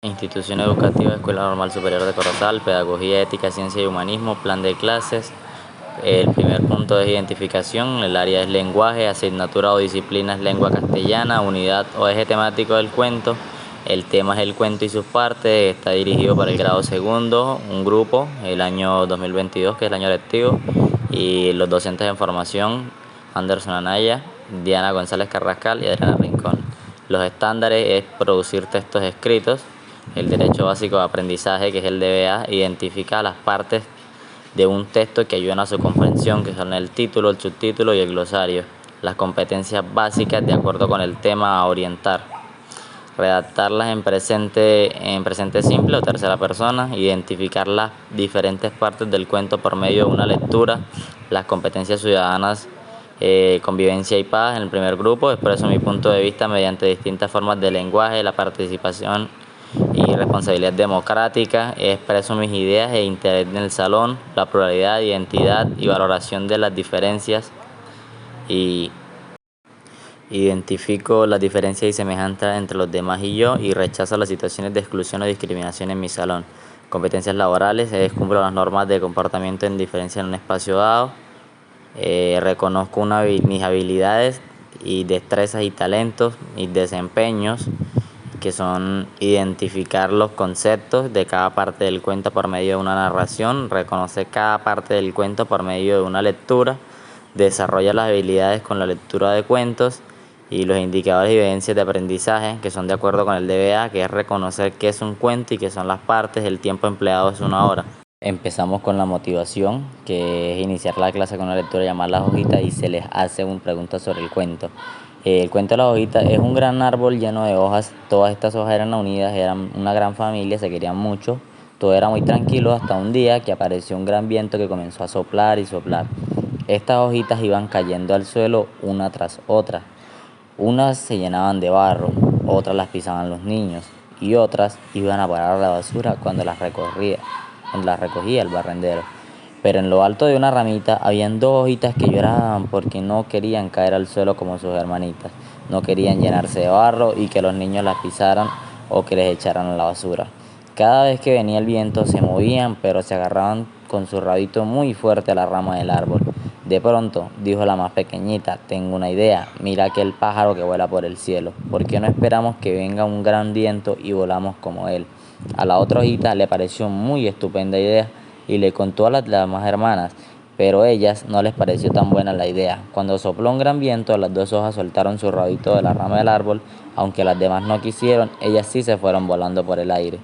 Institución educativa, Escuela Normal Superior de Corozal, Pedagogía, Ética, Ciencia y Humanismo, Plan de clases. El primer punto es identificación, el área es lenguaje, asignatura o disciplina es lengua castellana, unidad o eje temático del cuento. El tema es el cuento y sus partes, está dirigido para el grado segundo, un grupo, el año 2022, que es el año lectivo, y los docentes en formación, Anderson Anaya, Diana González Carrascal y Adriana Rincón. Los estándares es producir textos escritos. El derecho básico de aprendizaje, que es el DBA, identifica las partes de un texto que ayudan a su comprensión, que son el título, el subtítulo y el glosario. Las competencias básicas de acuerdo con el tema a orientar. Redactarlas en presente simple o tercera persona. Identificar las diferentes partes del cuento por medio de una lectura. Las competencias ciudadanas, convivencia y paz en el primer grupo. Expreso mi punto de vista mediante distintas formas de lenguaje, la participación y responsabilidad democrática. Expreso mis ideas e interés en el salón, la pluralidad, identidad y valoración de las diferencias, y identifico las diferencias y semejanzas entre los demás y yo, y rechazo las situaciones de exclusión o discriminación en mi salón. Competencias laborales, cumplo las normas de comportamiento en diferencia en un espacio dado. Reconozco mis habilidades y destrezas y talentos, mis desempeños, que son identificar los conceptos de cada parte del cuento por medio de una narración, reconocer cada parte del cuento por medio de una lectura, desarrolla las habilidades con la lectura de cuentos, y los indicadores y evidencias de aprendizaje, que son de acuerdo con el DBA, que es reconocer qué es un cuento y qué son las partes, el tiempo empleado es una hora. Empezamos con la motivación, que es iniciar la clase con una lectura llamada Las Hojitas, y se les hace una pregunta sobre el cuento. El cuento de Las Hojitas es un gran árbol lleno de hojas. Todas estas hojas eran unidas, eran una gran familia, se querían mucho. Todo era muy tranquilo hasta un día que apareció un gran viento que comenzó a soplar y soplar. Estas hojitas iban cayendo al suelo una tras otra. Unas se llenaban de barro, otras las pisaban los niños y otras iban a parar a la basura cuando las recogía el barrendero. Pero en lo alto de una ramita habían dos hojitas que lloraban porque no querían caer al suelo como sus hermanitas. No querían llenarse de barro y que los niños las pisaran o que les echaran a la basura. Cada vez que venía el viento se movían, pero se agarraban con su rabito muy fuerte a la rama del árbol. De pronto, dijo la más pequeñita, tengo una idea, mira aquel pájaro que vuela por el cielo. ¿Por qué no esperamos que venga un gran viento y volamos como él? A la otra hojita le pareció muy estupenda idea y le contó a las demás hermanas, pero a ellas no les pareció tan buena la idea. Cuando sopló un gran viento, las dos hojas soltaron su rabito de la rama del árbol, aunque las demás no quisieron, ellas sí se fueron volando por el aire,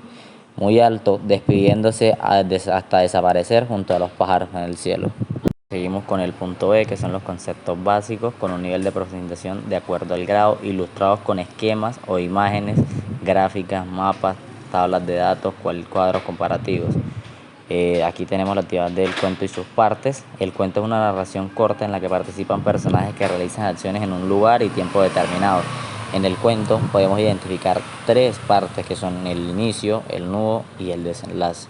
muy alto, despidiéndose hasta desaparecer junto a los pájaros en el cielo. Seguimos con el punto B, que son los conceptos básicos con un nivel de profundización de acuerdo al grado, ilustrados con esquemas o imágenes, gráficas, mapas, tablas de datos, cuadros comparativos. Aquí tenemos la actividad del cuento y sus partes. El cuento es una narración corta en la que participan personajes que realizan acciones en un lugar y tiempo determinado. En el cuento podemos identificar tres partes, que son el inicio, el nudo y el desenlace.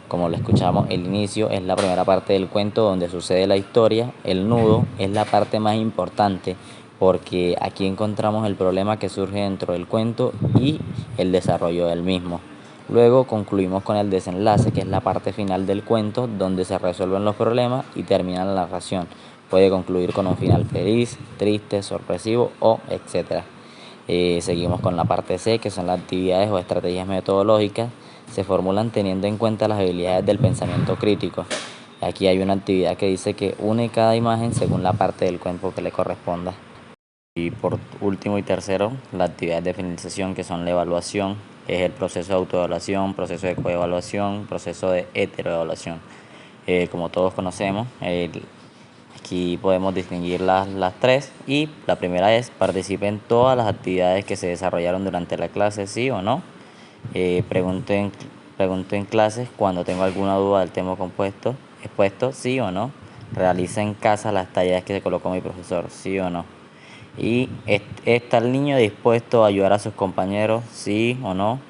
Como lo escuchamos, el inicio es la primera parte del cuento donde sucede la historia. El nudo es la parte más importante porque aquí encontramos el problema que surge dentro del cuento y el desarrollo del mismo. Luego concluimos con el desenlace, que es la parte final del cuento donde se resuelven los problemas y termina la narración. Puede concluir con un final feliz, triste, sorpresivo o etcétera. Seguimos con la parte C, que son las actividades o estrategias metodológicas. Se formulan teniendo en cuenta las habilidades del pensamiento crítico. Aquí hay una actividad que dice que une cada imagen según la parte del cuento que le corresponda. Y por último y tercero, la actividad de finalización, que son la evaluación, es el proceso de autoevaluación, proceso de coevaluación, proceso de heteroevaluación. Como todos conocemos, aquí podemos distinguir las tres, y la primera es: participe en todas las actividades que se desarrollaron durante la clase, sí o no. Pregunto en clases cuando tengo alguna duda del tema expuesto, sí o no. Realiza en casa las tareas que se colocó mi profesor, sí o no. Y ¿está el niño dispuesto a ayudar a sus compañeros, sí o no?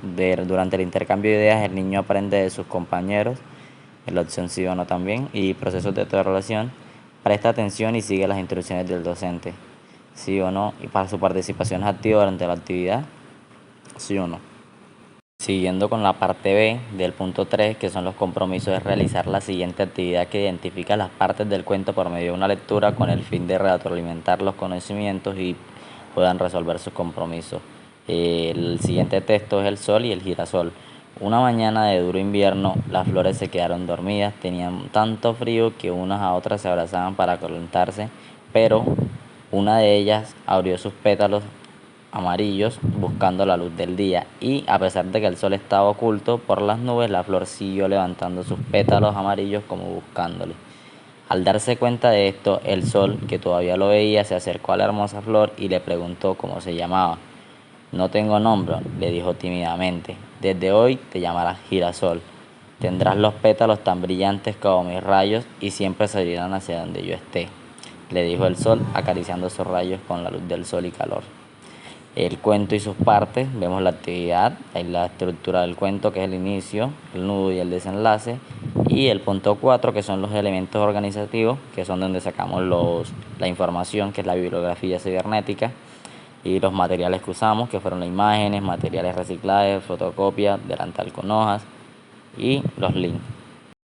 Durante el intercambio de ideas, el niño aprende de sus compañeros, en la opción sí o no también. Y procesos de relación: presta atención y sigue las instrucciones del docente, sí o no. Y para su participación activa durante la actividad, sí o no. Siguiendo con la parte B del punto 3, que son los compromisos, es realizar la siguiente actividad que identifica las partes del cuento por medio de una lectura con el fin de retroalimentar los conocimientos y puedan resolver sus compromisos. El siguiente texto es el sol y el girasol. Una mañana de duro invierno, las flores se quedaron dormidas, tenían tanto frío que unas a otras se abrazaban para calentarse, pero una de ellas abrió sus pétalos amarillos buscando la luz del día, y a pesar de que el sol estaba oculto por las nubes, la flor siguió levantando sus pétalos amarillos como buscándole. Al darse cuenta de esto, el sol, que todavía lo veía, se acercó a la hermosa flor y le preguntó cómo se llamaba. No tengo nombre, le dijo tímidamente. Desde hoy te llamarás girasol. Tendrás los pétalos tan brillantes como mis rayos y siempre salirán hacia donde yo esté, le dijo el sol, acariciando sus rayos con la luz del sol y calor. El cuento y sus partes, vemos la actividad, hay la estructura del cuento, que es el inicio, el nudo y el desenlace, y el punto 4, que son los elementos organizativos, que son donde sacamos la información, que es la bibliografía cibernética, y los materiales que usamos, que fueron las imágenes, materiales reciclados, fotocopias, delantal con hojas y los links.